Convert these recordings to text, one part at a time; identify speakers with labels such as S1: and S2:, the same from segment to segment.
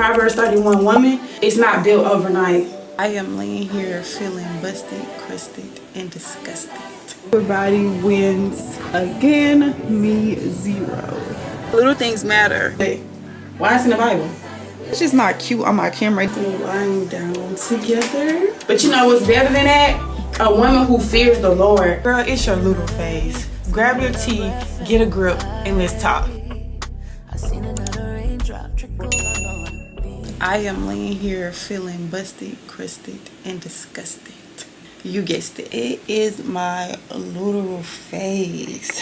S1: Proverbs 31 woman is not built overnight.
S2: I am laying here feeling busted, crusted, and disgusted.
S1: Everybody wins again, me zero.
S2: Little things matter.
S1: Hey, why is it in the Bible?
S2: It's just not cute on my camera.
S1: Lying down together. But you know what's better than that? A woman who fears the Lord.
S2: Girl, it's your Luteal phase. Grab your tea, get a grip, and let's talk. I am laying here feeling busted, crusted, and disgusted. You guessed it. It is my Luteal phase.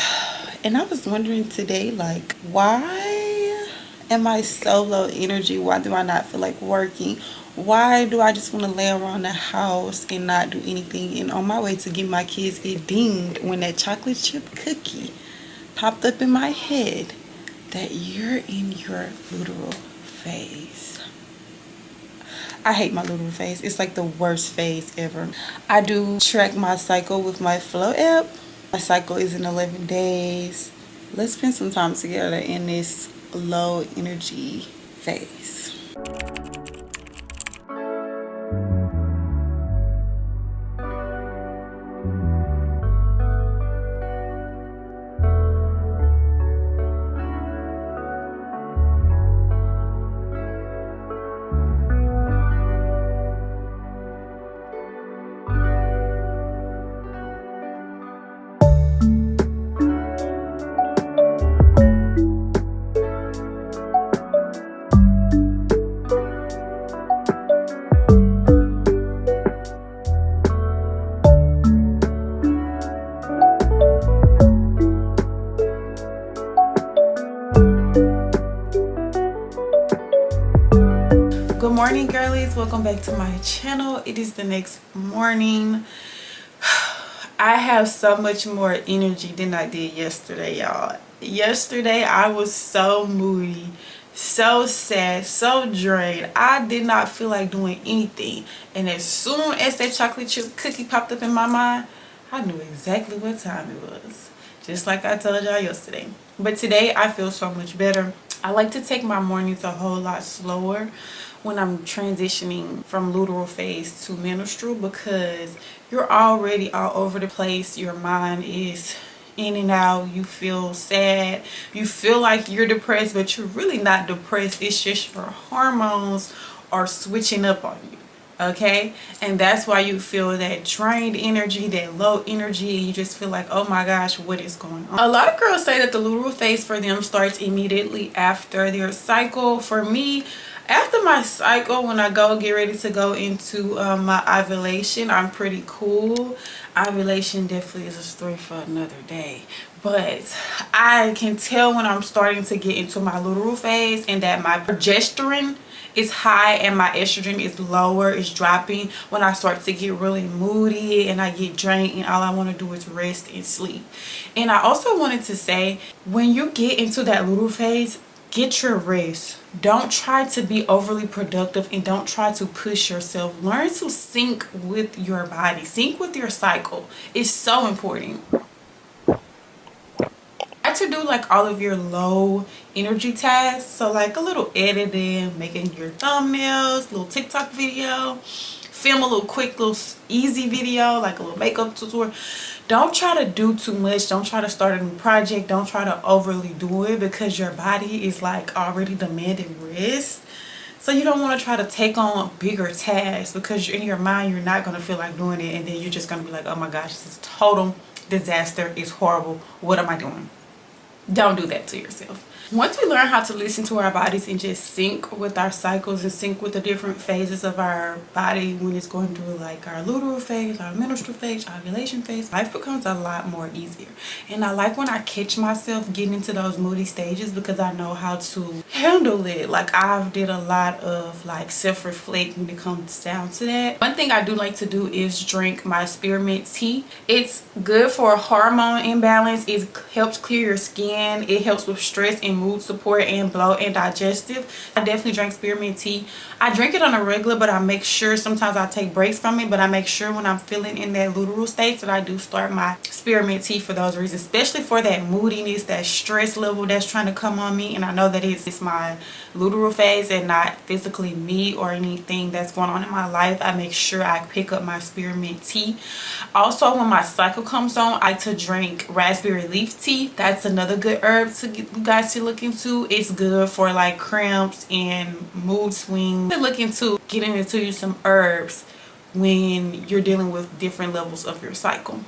S2: And I was wondering today, like, why am I so low energy? Why do I not feel like working? Why do I just want to lay around the house and not do anything? And on my way to get my kids, it dinged when that chocolate chip cookie popped up in my head that you're in your Luteal phase. I hate my Luteal phase. It's like the worst phase ever. I do track my cycle with my Flow app. My cycle is in 11 days. Let's spend some time together in this low energy phase. Good morning, girlies. Welcome back to my channel. It is the next morning. I have so much more energy than I did yesterday, y'all. Yesterday I was so moody, so sad, so drained. I did not feel like doing anything, and as soon as that chocolate chip cookie popped up in my mind, I knew exactly what time it was, just like I told y'all yesterday. But today I feel so much better. I like to take my mornings a whole lot slower when I'm transitioning from Luteal phase to menstrual, because you're already all over the place. Your mind is in and out. You feel sad. You feel like you're depressed, but you're really not depressed. It's just your hormones are switching up on you. Okay, and that's why you feel that drained energy, that low energy. You just feel like, oh my gosh, what is going on? A lot of girls say that the Luteal phase for them starts immediately after their cycle. For me, after my cycle, when I get ready to go into my ovulation, I'm pretty cool. Ovulation definitely is a story for another day, but I can tell when I'm starting to get into my Luteal phase and that my progesterone is high and my estrogen is lower, is dropping, when I start to get really moody and I get drained and all I want to do is rest and sleep. And I also wanted to say, when you get into that Luteal phase, get your rest. Don't try to be overly productive and don't try to push yourself. Learn to sync with your body, sync with your cycle. It's so important. To do like all of your low energy tasks, so like a little editing, making your thumbnails, little TikTok video, film a little quick little easy video, like a little makeup tutorial. Don't try to do too much. Don't try to start a new project. Don't try to overly do it, because your body is like already demanding rest. So you don't want to try to take on bigger tasks, because in your mind you're not going to feel like doing it, and then you're just going to be like, oh my gosh, this is total disaster. It's horrible. What am I doing? Don't do that to yourself. Once we learn how to listen to our bodies and just sync with our cycles and sync with the different phases of our body when it's going through like our Luteal phase, our menstrual phase, ovulation phase, life becomes a lot more easier. And I like when I catch myself getting into those moody stages, because I know how to handle it. Like I've did a lot of like self-reflect when it comes down to that. One thing I do like to do is drink my spearmint tea. It's good for hormone imbalance. It helps clear your skin. It helps with stress and calming, mood support, and bloat and digestive. I definitely drink spearmint tea. I drink it on a regular, but I make sure sometimes I take breaks from it, but I make sure when I'm feeling in that luteral state that I do start my spearmint tea for those reasons, especially for that moodiness, that stress level that's trying to come on me. And I know that it's my luteral phase and not physically me or anything that's going on in my life. I make sure I pick up my spearmint tea. Also, when my cycle comes on, I like to drink raspberry leaf tea. That's another good herb to get you guys to look into. It's good for like cramps and mood swings. Look into getting into some herbs when you're dealing with different levels of your cycle.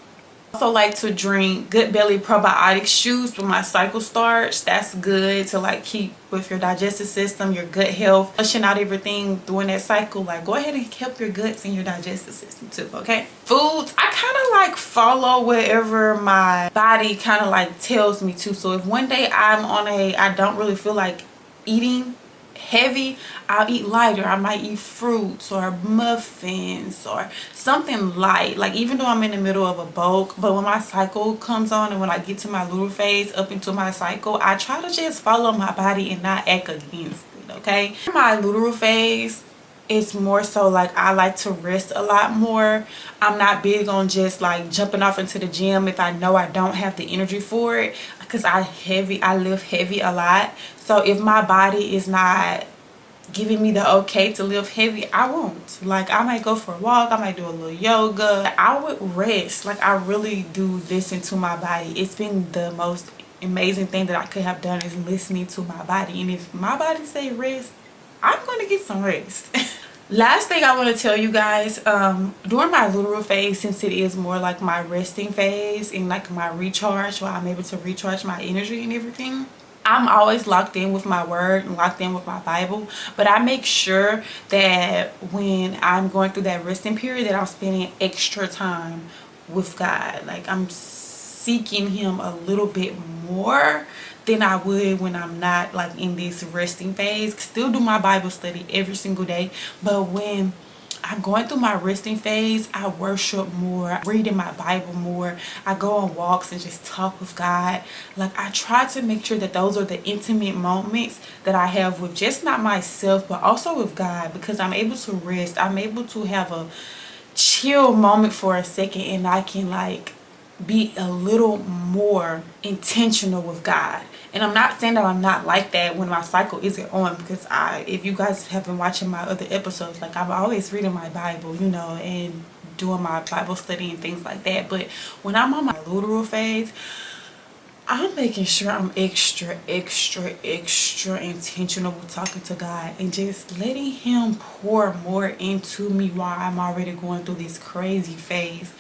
S2: Also like to drink Good Belly probiotic juice when my cycle starts. That's good to like keep with your digestive system, your gut health, flushing out everything during that cycle. Like, go ahead and help your guts and your digestive system too, okay? Foods, I kind of like follow wherever my body kind of like tells me to. So if one day I don't really feel like eating heavy, I'll eat lighter. I might eat fruits or muffins or something light, like even though I'm in the middle of a bulk. But when my cycle comes on and when I get to my luteal phase up into my cycle, I try to just follow my body and not act against it, okay? My luteal phase, it's more so like I like to rest a lot more. I'm not big on just like jumping off into the gym if I know I don't have the energy for it, because I lift heavy a lot. So if my body is not giving me the okay to lift heavy, I won't. Like, I might go for a walk, I might do a little yoga. I would rest. Like, I really do listen to my body. It's been the most amazing thing that I could have done, is listening to my body. And if my body say rest, I'm going to get some rest. Last thing I want to tell you guys, during my luteal phase, since it is more like my resting phase and like my recharge, where I'm able to recharge my energy and everything, I'm always locked in with my word and locked in with my Bible. But I make sure that when I'm going through that resting period, that I'm spending extra time with God. Like, I'm seeking him a little bit more than I would when I'm not like in this resting phase. Still do my Bible study every single day, but when I'm going through my resting phase, I worship more, reading my Bible more. I go on walks and just talk with God. Like, I try to make sure that those are the intimate moments that I have with just not myself, but also with God, because I'm able to rest. I'm able to have a chill moment for a second, and I can like be a little more intentional with God. And I'm not saying that I'm not like that when my cycle isn't on, because if you guys have been watching my other episodes, like, I'm always reading my Bible, you know, and doing my Bible study and things like that. But when I'm on my luteal phase, I'm making sure I'm extra intentional with talking to God and just letting him pour more into me while I'm already going through this crazy phase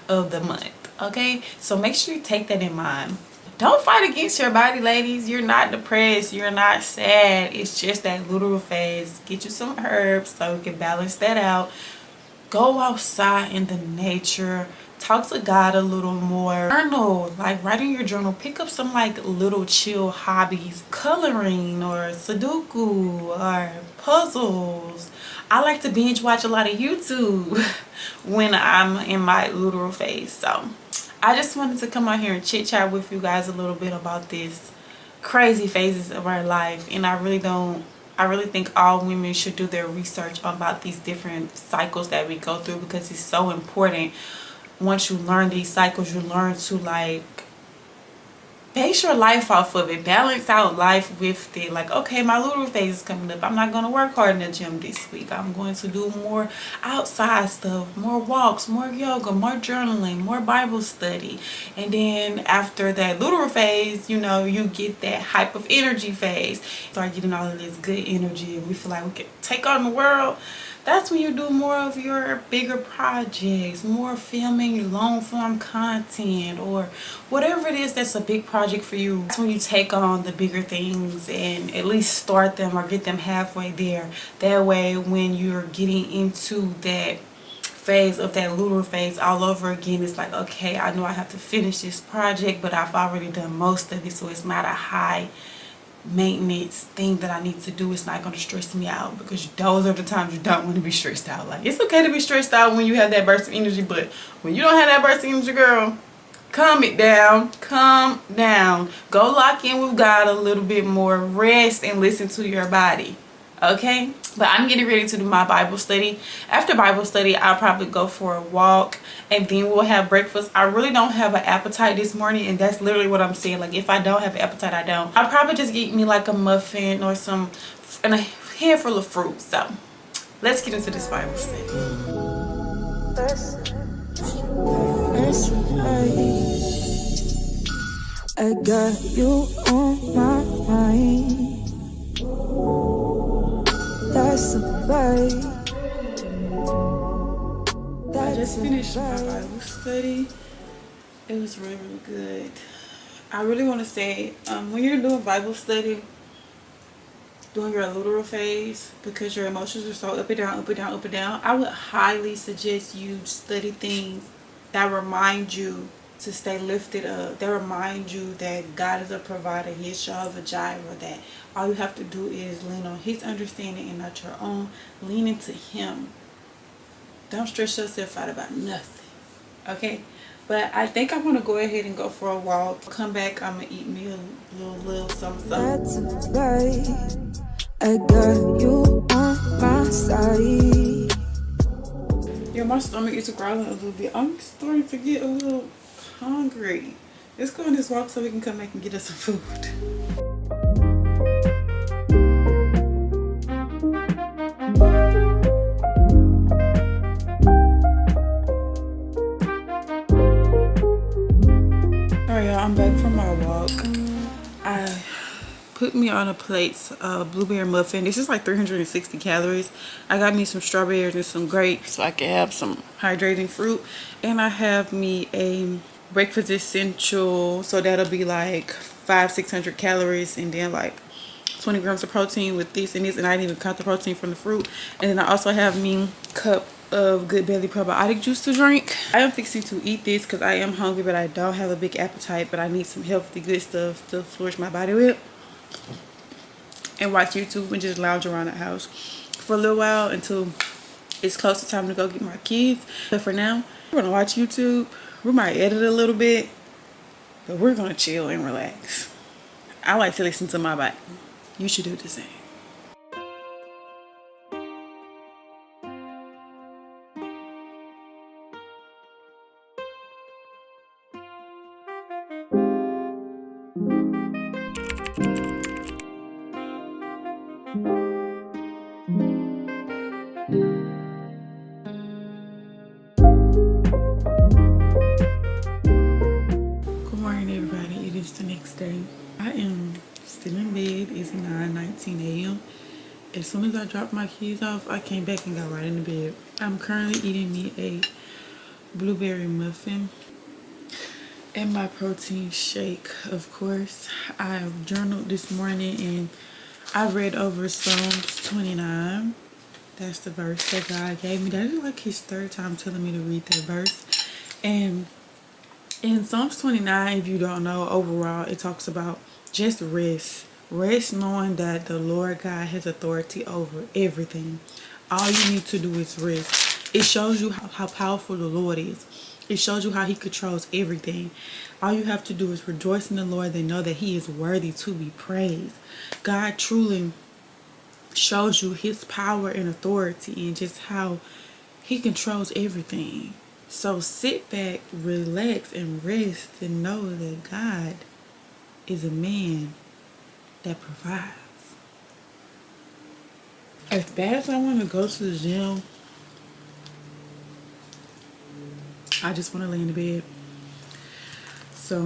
S2: of the month. Okay, so make sure you take that in mind. Don't fight against your body, ladies. You're not depressed, you're not sad. It's just that luteal phase. Get you some herbs so you can balance that out. Go outside in the nature, talk to God a little more. Journal, like write in your journal. Pick up some like little chill hobbies, coloring or Sudoku or puzzles. I like to binge watch a lot of YouTube when I'm in my luteal phase. So I just wanted to come out here and chit chat with you guys a little bit about this crazy phases of our life. And I really think all women should do their research about these different cycles that we go through, because it's so important. Once you learn these cycles, you learn to like base your life off of it, balance out life with it. Like, okay, my luteal phase is coming up, I'm not going to work hard in the gym this week. I'm going to do more outside stuff, more walks, more yoga, more journaling, more Bible study. And then after that luteal phase, you know, you get that hype of energy phase, start getting all of this good energy, and we feel like we can take on the world. That's when you do more of your bigger projects, more filming your long form content, or whatever it is that's a big project for you. That's when you take on the bigger things and at least start them or get them halfway there. That way, when you're getting into that phase of that luteal phase all over again, it's like, okay, I know I have to finish this project, but I've already done most of it, so it's not a high maintenance thing that I need to do. It's not going to stress me out, because those are the times you don't want to be stressed out. Like, it's okay to be stressed out when you have that burst of energy, but when you don't have that burst of energy, girl, calm it down. Calm down. Go lock in with God a little bit more. Rest and listen to your body. Okay? But I'm getting ready to do my Bible study. After Bible study, I'll probably go for a walk and then we'll have breakfast. I really don't have an appetite this morning, and that's literally what I'm saying. Like, if I don't have an appetite, I don't. I'll probably just eat me like a muffin or some and a handful of fruit. So let's get into this Bible study. I got you on my mind. That's a fight. I just finished my Bible study. It was really, really good. I really want to say, when you're doing Bible study, during your Luteral phase, because your emotions are so up and down, up and down, up and down, I would highly suggest you study things that remind you to stay lifted up, that remind you that God is a provider, He is Jehovah Jireh, that all you have to do is lean on His understanding and not your own. Lean into Him. Don't stress yourself out about nothing. Okay? But I think I want to go ahead and go for a walk. Come back, I'm going to eat me a little something. That's right. I got you on my side. Yeah, my stomach is growling a little bit. I'm starting to get a little hungry. Let's go on this walk so we can come back and get us some food. Alright, y'all, I'm back from my walk. I put me on a plate blueberry muffin. This is like 360 calories. I got me some strawberries and some grapes so I can have some hydrating fruit. And I have me a breakfast essential, so that'll be like 500-600 calories, and then like 20 grams of protein with this and this, and I didn't even count the protein from the fruit. And then I also have me a cup of Good Belly probiotic juice to drink. I am fixing to eat this because I am hungry, but I don't have a big appetite, but I need some healthy good stuff to flourish my body with, and watch YouTube and just lounge around the house for a little while until it's close to time to go get my kids. But for now, we're gonna watch YouTube. We might edit a little bit, but we're gonna chill and relax. I like to listen to my body. You should do the same. Good morning, everybody. It is the next day. I am still in bed. It's 9:19 a.m. As soon as I dropped my kids off, I came back and got right into bed. I'm currently eating me a blueberry muffin and my protein shake, of course. I have journaled this morning and I read over Psalms 29. That's the verse that God gave me. That is like His third time telling me to read that verse. And in Psalms 29, if you don't know, overall, it talks about just rest. Rest knowing that the Lord God has authority over everything. All you need to do is rest. It shows you how powerful the Lord is. It shows you how He controls everything. All you have to do is rejoice in the Lord and know that He is worthy to be praised. God truly shows you His power and authority and just how He controls everything. So sit back, relax, and rest and know that God is a man that provides. As bad as I want to go to the gym, I just want to lay in the bed. So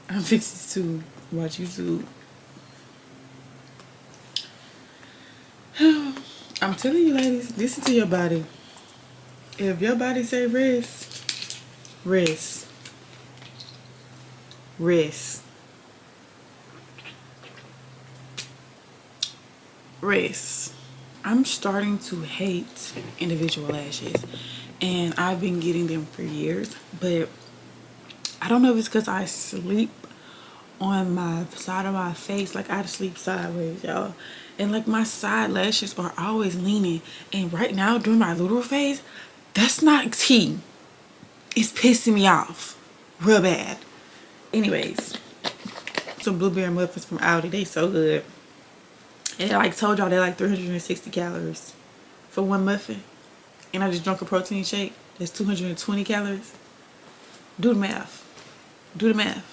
S2: I'm fixing to watch YouTube. I'm telling you, ladies, listen to your body. If your body say rest, rest. Rest. Rest. I'm starting to hate individual lashes, and I've been getting them for years, but I don't know if it's because I sleep on my side of my face. Like, I sleep sideways, y'all, and like my side lashes are always leaning, and right now during my luteal phase, that's not tea. It's pissing me off real bad. Anyways, some blueberry muffins from Aldi. They so good. And I like told y'all they're like 360 calories for one muffin. And I just drank a protein shake. That's 220 calories. Do the math. Do the math.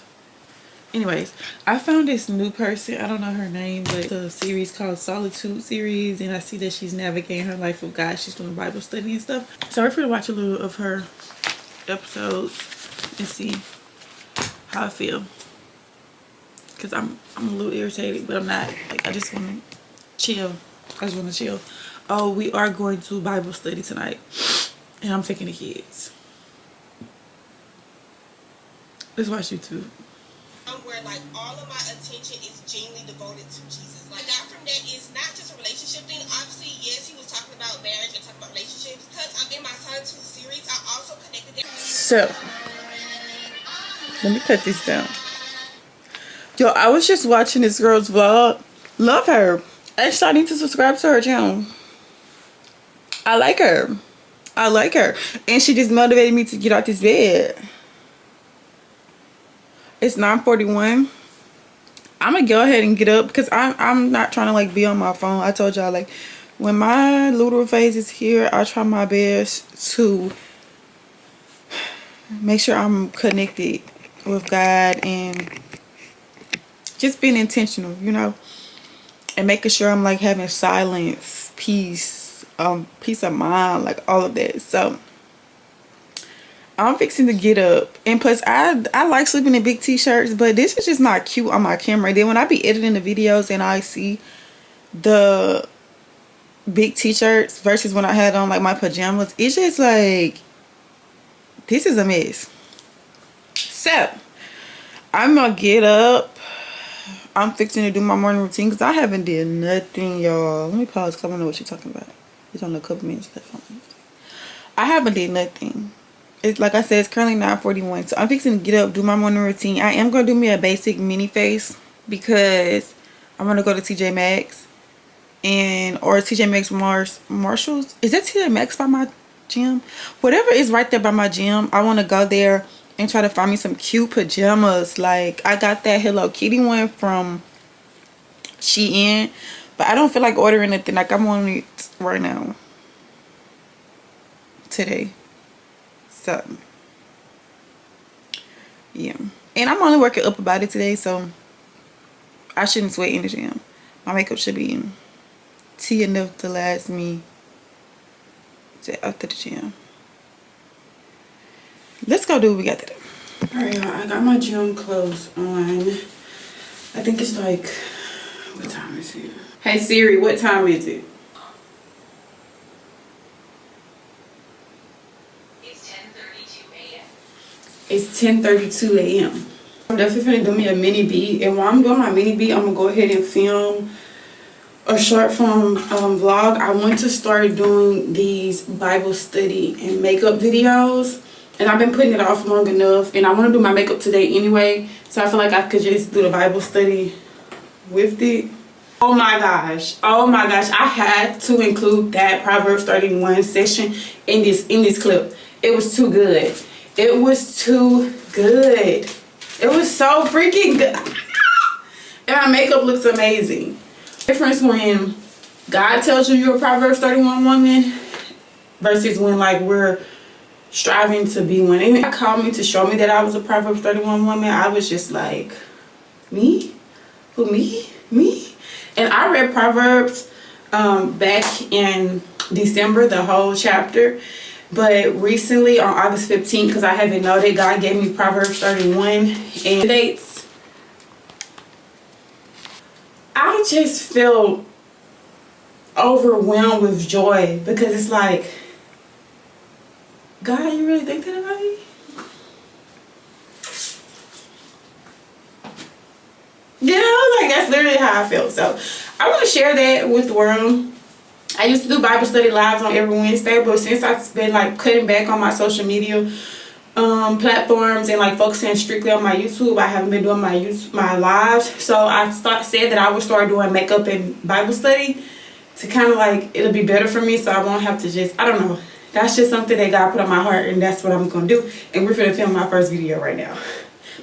S2: Anyways, I found this new person. I don't know her name, but it's a series called Solitude series. And I see that she's navigating her life with God. She's doing Bible study and stuff. So we're going to watch a little of her episodes and see how I feel. Because I'm a little irritated, but I'm not. Like, I just want to chill. I just want to chill. Oh, we are going to Bible study tonight. And I'm taking the kids. Let's watch YouTube.
S3: Where like all of my attention is genuinely devoted to Jesus. Like I got from that is not just a relationship thing. Obviously, yes, he was talking about marriage and talking about relationships. Because I'm in my Solitude series, I also connected that.
S2: So, let me cut this down. Yo, I was just watching this girl's vlog. Love her. Actually, I need to subscribe to her channel. I like her. I like her. And she just motivated me to get out this bed. It's 9:41. I'm gonna go ahead and get up because I'm not trying to like be on my phone. I told y'all like when my luteal phase is here, I try my best to make sure I'm connected with God and just being intentional, you know, and making sure I'm like having silence, peace of mind, like all of that. So I'm fixing to get up. And plus, I like sleeping in big t-shirts, but this is just not cute on my camera. And then when I be editing the videos and I see the big t-shirts versus when I had on like my pajamas, it's just like, this is a mess. So, I'm gonna get up. I'm fixing to do my morning routine because I haven't did nothing, y'all. Let me pause because I don't know what you're talking about. It's only a couple minutes left on it. I haven't did nothing. It's like I said, it's currently 9:41. So I'm fixing to get up, do my morning routine. I am going to do me a basic mini face because I'm going to go to TJ Maxx or TJ Maxx Marshalls. Is that TJ Maxx by my gym? Whatever is right there by my gym, I want to go there and try to find me some cute pajamas. Like I got that Hello Kitty one from Shein, but I don't feel like ordering anything. Like I'm on it right now. Today. So, yeah. And I'm only working up about it today, so I shouldn't sweat in the gym. My makeup should be tea enough to last me after the gym. Let's go do what we got to do. Alright, y'all. I got my gym clothes on. I think it's like, what time is it? Hey Siri, what time is it? It's 10:32 a.m. I'm definitely gonna do me a mini beat, and while I'm doing my mini beat, I'm gonna go ahead and film a short form vlog. I want to start doing these Bible study and makeup videos, and I've been putting it off long enough, and I want to do my makeup today anyway, so I feel like I could just do the Bible study with it. Oh my gosh, I had to include that Proverbs 31 session in this clip. It was too good. It was too good. It was so freaking good. And my makeup looks amazing. Difference when God tells you you're a Proverbs 31 woman versus when like we're striving to be one. And God called me to show me that I was a Proverbs 31 woman. I was just like, me? Who, me? Me? And I read Proverbs back in December, the whole chapter. But recently on August 15th, because I haven't noted, God gave me Proverbs 31 and dates. I just feel overwhelmed with joy because it's like, God, you really think that about me? You know, like that's literally how I feel. So I want to share that with the world. I used to do Bible study lives on every Wednesday, but since I've been like cutting back on my social media platforms and like focusing strictly on my YouTube, I haven't been doing my lives. So I said that I would start doing makeup and Bible study to kind of like, it'll be better for me, so I won't have to just, I don't know,
S1: That's just something that God put on my heart, and that's what I'm going to do. And we're going to film my first video right now.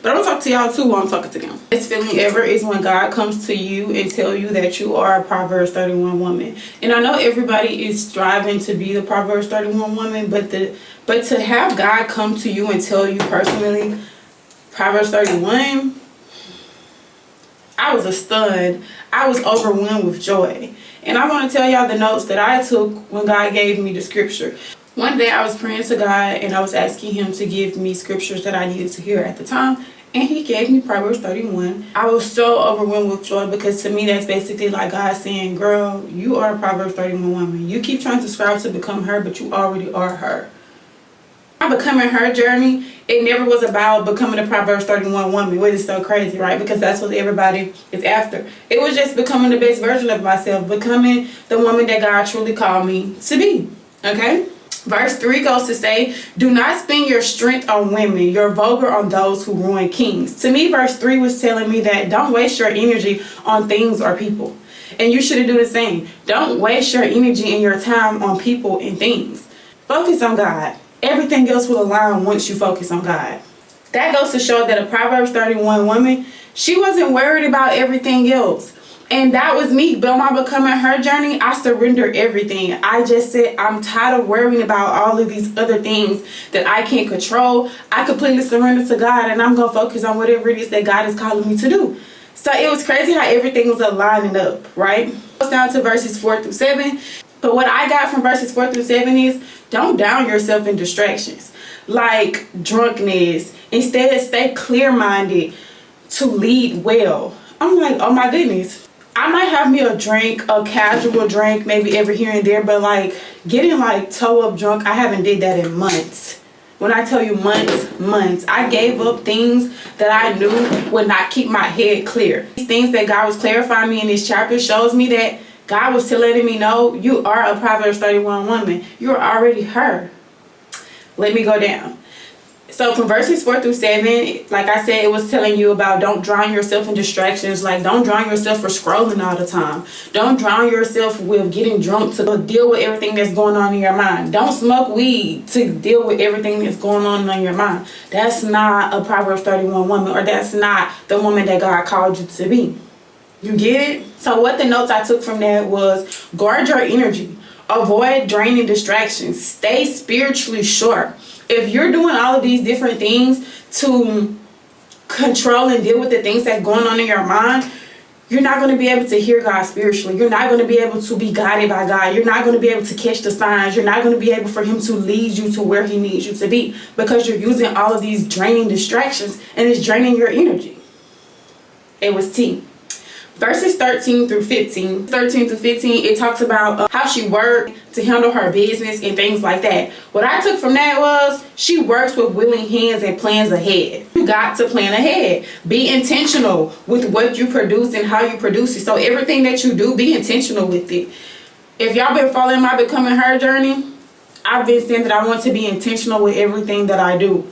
S1: But I'm going to talk to y'all too while I'm talking to them. Best feeling ever is when God comes to you and tell you that you are a Proverbs 31 woman. And I know everybody is striving to be the Proverbs 31 woman, but to have God come to you and tell you personally, Proverbs 31, I was stunned. I was overwhelmed with joy. And I want to tell y'all the notes that I took when God gave me the scripture. One day I was praying to God and I was asking him to give me scriptures that I needed to hear at the time. And he gave me Proverbs 31. I was so overwhelmed with joy because to me that's basically like God saying, girl, you are a Proverbs 31 woman. You keep trying to strive to become her, but you already are her. My becoming her journey, it never was about becoming a Proverbs 31 woman, which is so crazy, right? Because that's what everybody is after. It was just becoming the best version of myself, becoming the woman that God truly called me to be, okay? Verse 3 goes to say, do not spend your strength on women, your vulgar on those who ruin kings. To me, verse 3 was telling me that don't waste your energy on things or people. And you shouldn't do the same. Don't waste your energy and your time on people and things. Focus on God. Everything else will align once you focus on God. That goes to show that a Proverbs 31 woman, she wasn't worried about everything else. And that was me. But on my becoming her journey, I surrendered everything. I just said, I'm tired of worrying about all of these other things that I can't control. I completely surrender to God and I'm going to focus on whatever it is that God is calling me to do. So it was crazy how everything was aligning up, right? It goes down to verses 4 through 7. But what I got from verses 4 through 7 is don't down yourself in distractions like drunkenness. Instead, stay clear-minded to lead well. I'm like, oh my goodness. I might have me a drink, a casual drink, maybe every here and there, but like getting like toe up drunk, I haven't did that in months. When I tell you months, I gave up things that I knew would not keep my head clear. These things that God was clarifying me in this chapter shows me that God was still letting me know you are a Proverbs 31 woman. You're already her. Let me go down. So from verses 4 through 7, like I said, it was telling you about don't drown yourself in distractions. Like don't drown yourself for scrolling all the time. Don't drown yourself with getting drunk to deal with everything that's going on in your mind. Don't smoke weed to deal with everything that's going on in your mind. That's not a Proverbs 31 woman, or that's not the woman that God called you to be. You get it? So what the notes I took from that was guard your energy. Avoid draining distractions. Stay spiritually sure. If you're doing all of these different things to control and deal with the things that's going on in your mind, you're not going to be able to hear God spiritually. You're not going to be able to be guided by God. You're not going to be able to catch the signs. You're not going to be able for him to lead you to where he needs you to be, because you're using all of these draining distractions and it's draining your energy. It was T. Verses 13 through 15. 13 through 15, it talks about how she worked to handle her business and things like that. What I took from that was she works with willing hands and plans ahead. You got to plan ahead. Be intentional with what you produce and how you produce it. So everything that you do, be intentional with it. If y'all been following my becoming her journey, I've been saying that I want to be intentional with everything that I do.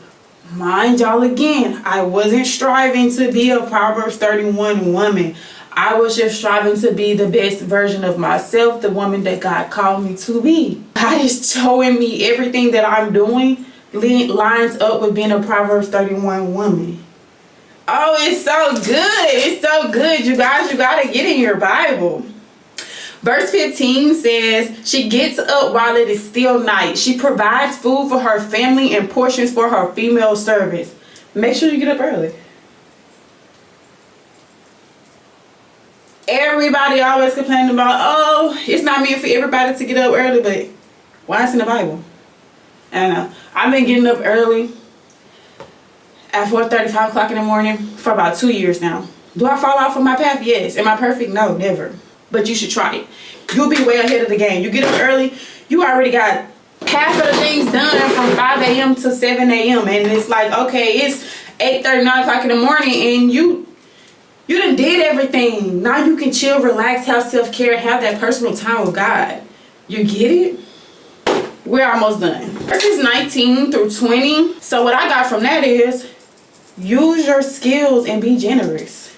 S1: Mind y'all, again, I wasn't striving to be a Proverbs 31 woman. I was just striving to be the best version of myself, the woman that God called me to be. God is showing me everything that I'm doing lines up with being a Proverbs 31 woman. Oh, it's so good. It's so good. You guys, you got to get in your Bible. Verse 15 says, she gets up while it is still night. She provides food for her family and portions for her female servants. Make sure you get up early. Everybody always complaining about, oh, it's not meant for everybody to get up early, but why it's in the Bible? And I've been getting up early at 4:30, 5 o'clock in the morning for about 2 years now. Do I fall off of my path? Yes. Am I perfect? No, never. But you should try it. You'll be way ahead of the game. You get up early, you already got half of the things done from 5 a.m. to 7 a.m. And it's like, okay, it's 8:30, 9 o'clock in the morning, and you done did everything. Now you can chill, relax, have self-care, have that personal time with God. You get it? We're almost done. Verses 19 through 20. So what I got from that is use your skills and be generous.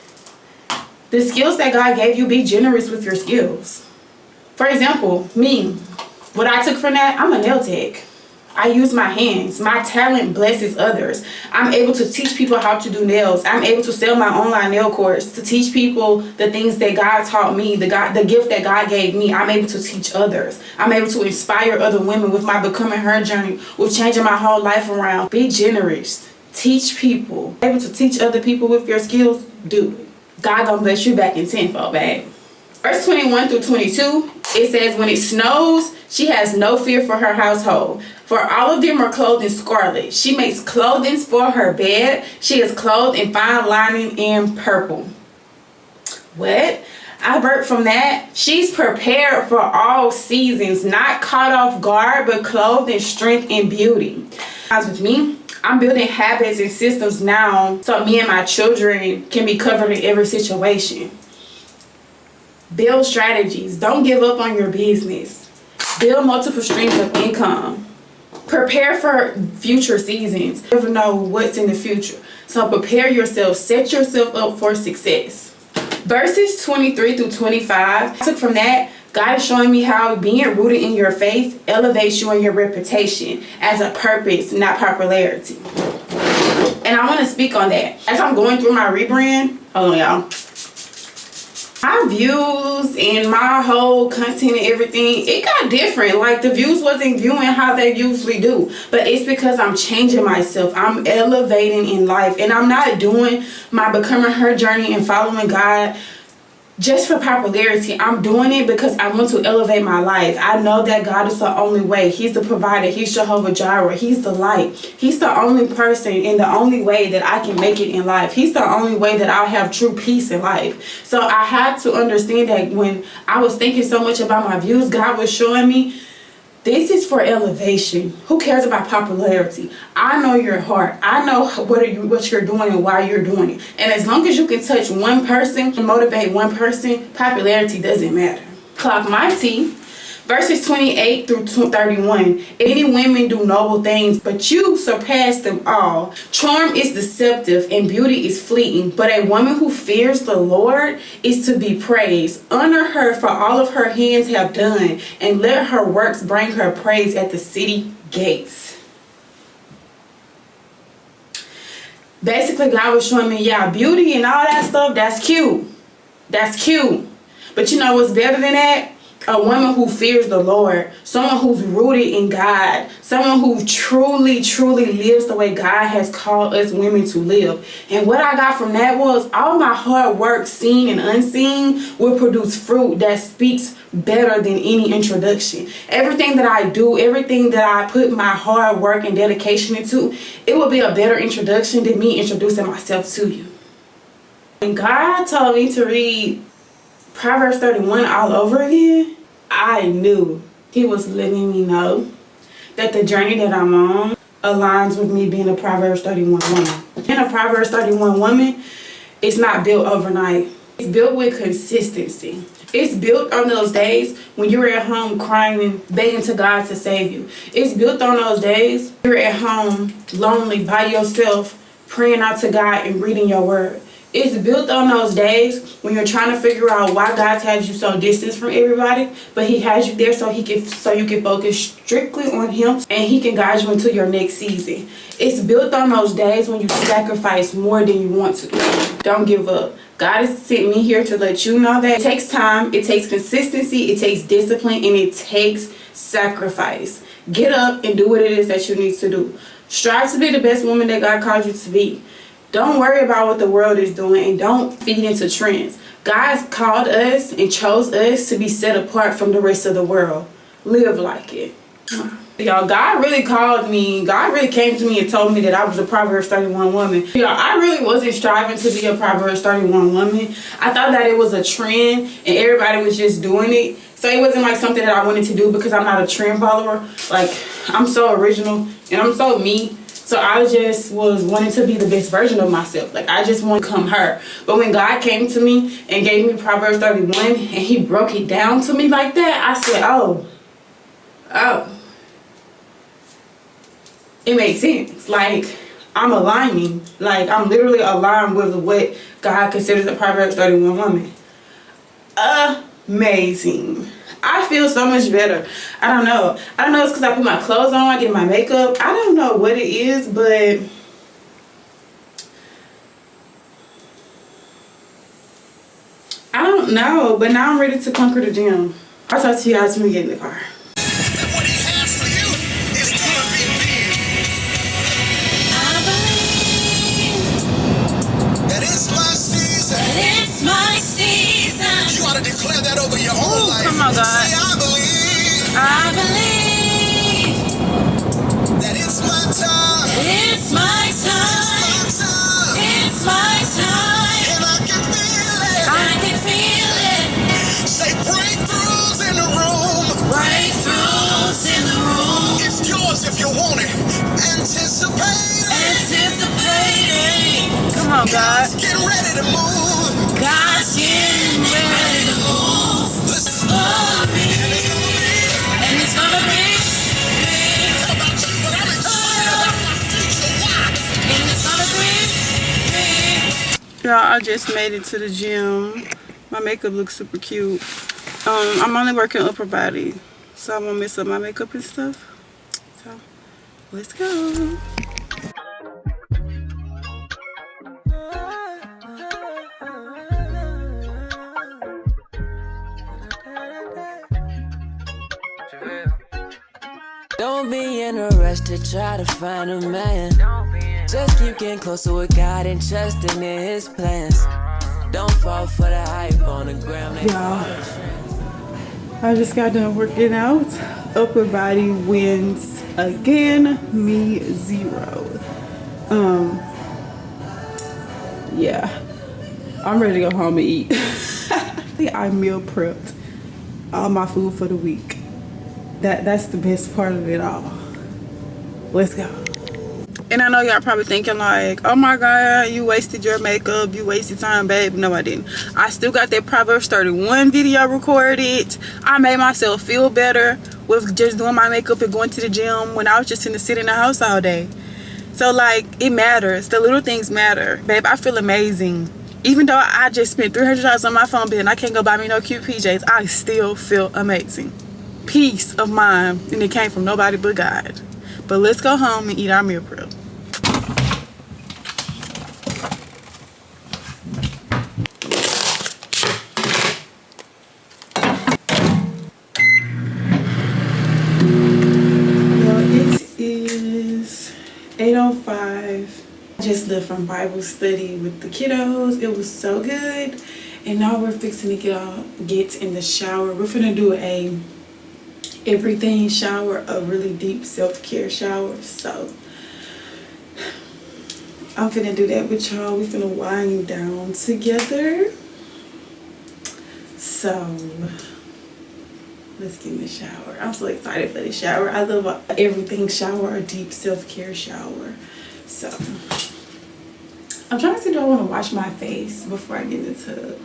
S1: The skills that God gave you, be generous with your skills. For example, me. What I took from that, I'm a nail tech. I use my hands. My talent blesses others. I'm able to teach people how to do nails. I'm able to sell my online nail course to teach people the things that God taught me, the gift that God gave me. I'm able to teach others. I'm able to inspire other women with my Becoming Her journey, with changing my whole life around. Be generous. Teach people. Able to teach other people with your skills, do it. God gonna bless you back in tenfold, babe. Verse 21 through 22, it says, when it snows, she has no fear for her household, for all of them are clothed in scarlet. She makes clothing for her bed. She is clothed in fine lining and purple. What? I heard from that. She's prepared for all seasons, not caught off guard, but clothed in strength and beauty. As with me, I'm building habits and systems now so me and my children can be covered in every situation. Build strategies. Don't give up on your business. Build multiple streams of income. Prepare for future seasons. You never know what's in the future. So prepare yourself. Set yourself up for success. Verses 23 through 25. I took from that, God is showing me how being rooted in your faith elevates you and your reputation as a purpose, not popularity. And I want to speak on that. As I'm going through my rebrand, hold on y'all. My views and my whole content and everything, it got different. Like the views wasn't viewing how they usually do. But it's because I'm changing myself. I'm elevating in life. And I'm not doing my Becoming Her journey and following God just for popularity. I'm doing it because I want to elevate my life. I know that God is the only way. He's the provider. He's Jehovah Jireh. He's the light. He's the only person and the only way that I can make it in life. He's the only way that I'll have true peace in life. So I had to understand that when I was thinking so much about my views, God was showing me, this is for elevation. Who cares about popularity? I know your heart. I know what you're doing and why you're doing it. And as long as you can touch one person and motivate one person, popularity doesn't matter. Clock my T. Verses 28 through 31. Any women do noble things, but you surpass them all. Charm is deceptive and beauty is fleeting, but a woman who fears the Lord is to be praised. Honor her for all of her hands have done, and let her works bring her praise at the city gates. Basically, God was showing me, yeah, beauty and all that stuff, that's cute. That's cute. But you know what's better than that? A woman who fears the Lord, someone who's rooted in God, someone who truly, truly lives the way God has called us women to live. And what I got from that was all my hard work, seen and unseen, will produce fruit that speaks better than any introduction. Everything that I do, everything that I put my hard work and dedication into, it will be a better introduction than me introducing myself to you. When God told me to read Proverbs 31 all over again, I knew He was letting me know that the journey that I'm on aligns with me being a Proverbs 31 woman. Being a Proverbs 31 woman, it's not built overnight. It's built with consistency. It's built on those days when you're at home crying and begging to God to save you. It's built on those days you're at home lonely by yourself, praying out to God and reading your word. It's built on those days when you're trying to figure out why God has you so distant from everybody, but He has you there so you can focus strictly on Him and He can guide you into your next season. It's built on those days when you sacrifice more than you want to. Don't give up. God has sent me here to let you know that it takes time, it takes consistency, it takes discipline, and it takes sacrifice. Get up and do what it is that you need to do. Strive to be the best woman that God called you to be. Don't worry about what the world is doing and don't feed into trends. God called us and chose us to be set apart from the rest of the world. Live like it. Y'all, God really called me. God really came to me and told me that I was a Proverbs 31 woman. Y'all, I really wasn't striving to be a Proverbs 31 woman. I thought that it was a trend and everybody was just doing it. So it wasn't like something that I wanted to do because I'm not a trend follower. Like, I'm so original and I'm so me. So I just was wanting to be the best version of myself. Like, I just want to become her. But when God came to me and gave me Proverbs 31 and He broke it down to me like that, I said, oh. It makes sense. Like, I'm aligning. Like, I'm literally aligned with what God considers a Proverbs 31 woman. Amazing. I feel so much better. I don't know it's because I put my clothes on, I get my makeup. I don't know what it is, but I don't know. But now I'm ready to conquer the gym. I'll talk to you guys when we get in the car.
S4: What he has for you is gonna be big. I believe that it's my season. It's my season. You ought to declare that over your own life.
S2: Come on, God.
S4: Say, I believe that it's my time. It's my time. It's my time. And I can feel it. I can feel it. Say breakthroughs in the room. Breakthroughs in the room. It's yours if you want it. Anticipating. Anticipating.
S2: Come on, God.
S4: God's getting ready to move. God's getting ready to move. Listen. And it's gonna be big. How about you? But I'm excited about my future. Why? And it's gonna be big.
S2: Y'all, I just made it to the gym. My makeup looks super cute. I'm only working upper body, so I won't mess up my makeup and stuff. So, let's go.
S5: Don't be in a rush to try to find a man. Just keep getting closer with God and trusting in His plans. Don't fall for the hype on the gram.
S2: Y'all, I just got done working out. Upper body wins again. Me 0. Yeah, I'm ready to go home and eat. I meal prepped all my food for the week. That's the best part of it all. Let's go. And I know y'all probably thinking like, oh my God, you wasted your makeup, you wasted time, babe. No, I didn't. I still got that Proverbs 31 video recorded. I made myself feel better with just doing my makeup and going to the gym when I was just sitting in the house all day. So like, it matters. The little things matter. Babe, I feel amazing. Even though I just spent $300 on my phone bill and I can't go buy me no cute PJs, I still feel amazing. Peace of mind, and it came from nobody but God. But let's go home and eat our meal prep. It is 8:05. I just left from Bible study with the kiddos. It was so good. And now we're fixing to get in the shower. We're finna do a everything shower, a really deep self-care shower. So I'm finna do that with y'all. We finna wind down together. So let's get in the shower. I'm so excited for the shower. I love everything shower, a deep self-care shower. So I'm trying to see, do I want to wash my face before I get in the tub?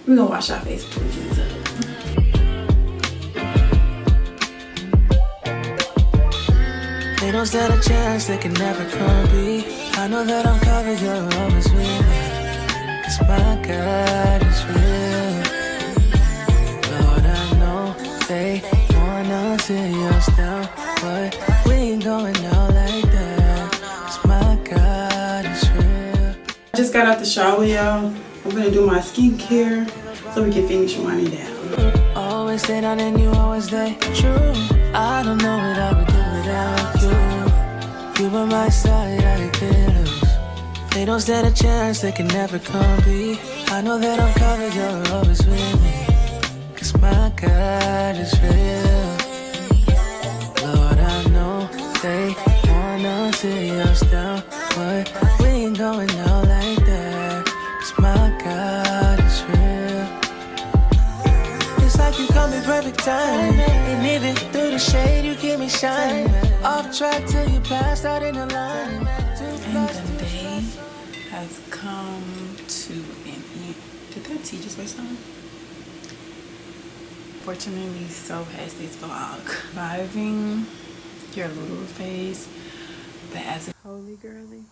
S2: We're gonna wash our face before we get in the tub.
S5: They don't stand a chance, they can never come be. I know that I'm covered, you're always with me. 'Cause my God is real. Lord, I know they wanna see us down, but we ain't going out like that. 'Cause my God is real.
S2: I just got out the shower, y'all. I'm gonna do my skincare so we can finish winding down.
S5: Always stay down and you always stay true. I don't know what I would do without you. You by my side, I can't lose. They don't stand a chance, they can never come be. I know that I'm covered, you're always with me. 'Cause my God is real. Lord, I know they wanna see us down, but we ain't going out like that. 'Cause my God is real. It's like you come in perfect time, and even through the shade you keep me shining. Off track till you passed out in the line.
S2: And the day has come to an end. Did that tea just waste time? Fortunately, so has this vlog. Surviving your little phase, but as a holy girly,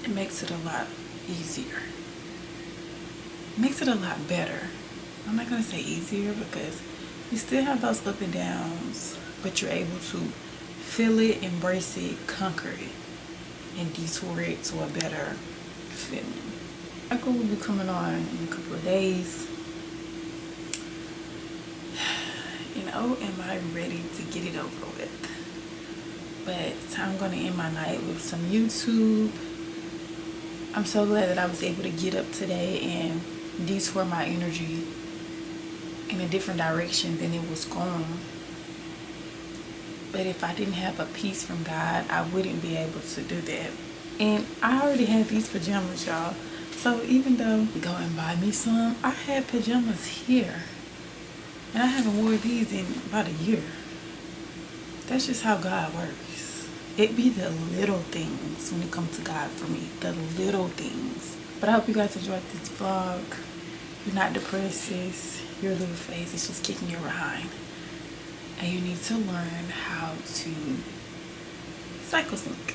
S2: it makes it a lot easier. makes it a lot better. I'm not going to say easier because you still have those up and downs, but you're able to feel it, embrace it, conquer it, and detour it to a better feeling. Michael will be coming on in a couple of days. You know, am I ready to get it over with? But I'm going to end my night with some YouTube. I'm so glad that I was able to get up today and detour my energy in a different direction than it was going. But if I didn't have a peace from God, I wouldn't be able to do that. And I already have these pajamas, y'all. So even though go and buy me some, I had pajamas here. And I haven't worn these in about a year. That's just how God works. It be the little things when it comes to God for me. The little things. But I hope you guys enjoyed this vlog. You're not depressed, sis. Your little face is just kicking you behind. And you need to learn how to cycle sync.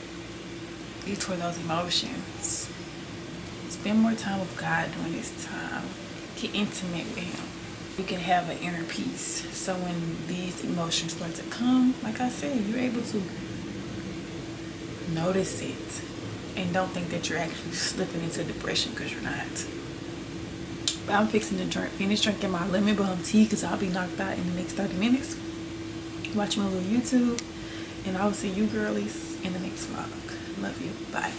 S2: Detour those emotions. Spend more time with God during this time. Get intimate with Him. You can have an inner peace. So when these emotions start to come, like I said, you're able to notice it. And don't think that you're actually slipping into depression, because you're not. But I'm fixing to finish drinking my lemon balm tea because I'll be knocked out in the next 30 minutes. Watch my little YouTube. And I will see you girlies in the next vlog. Love you. Bye.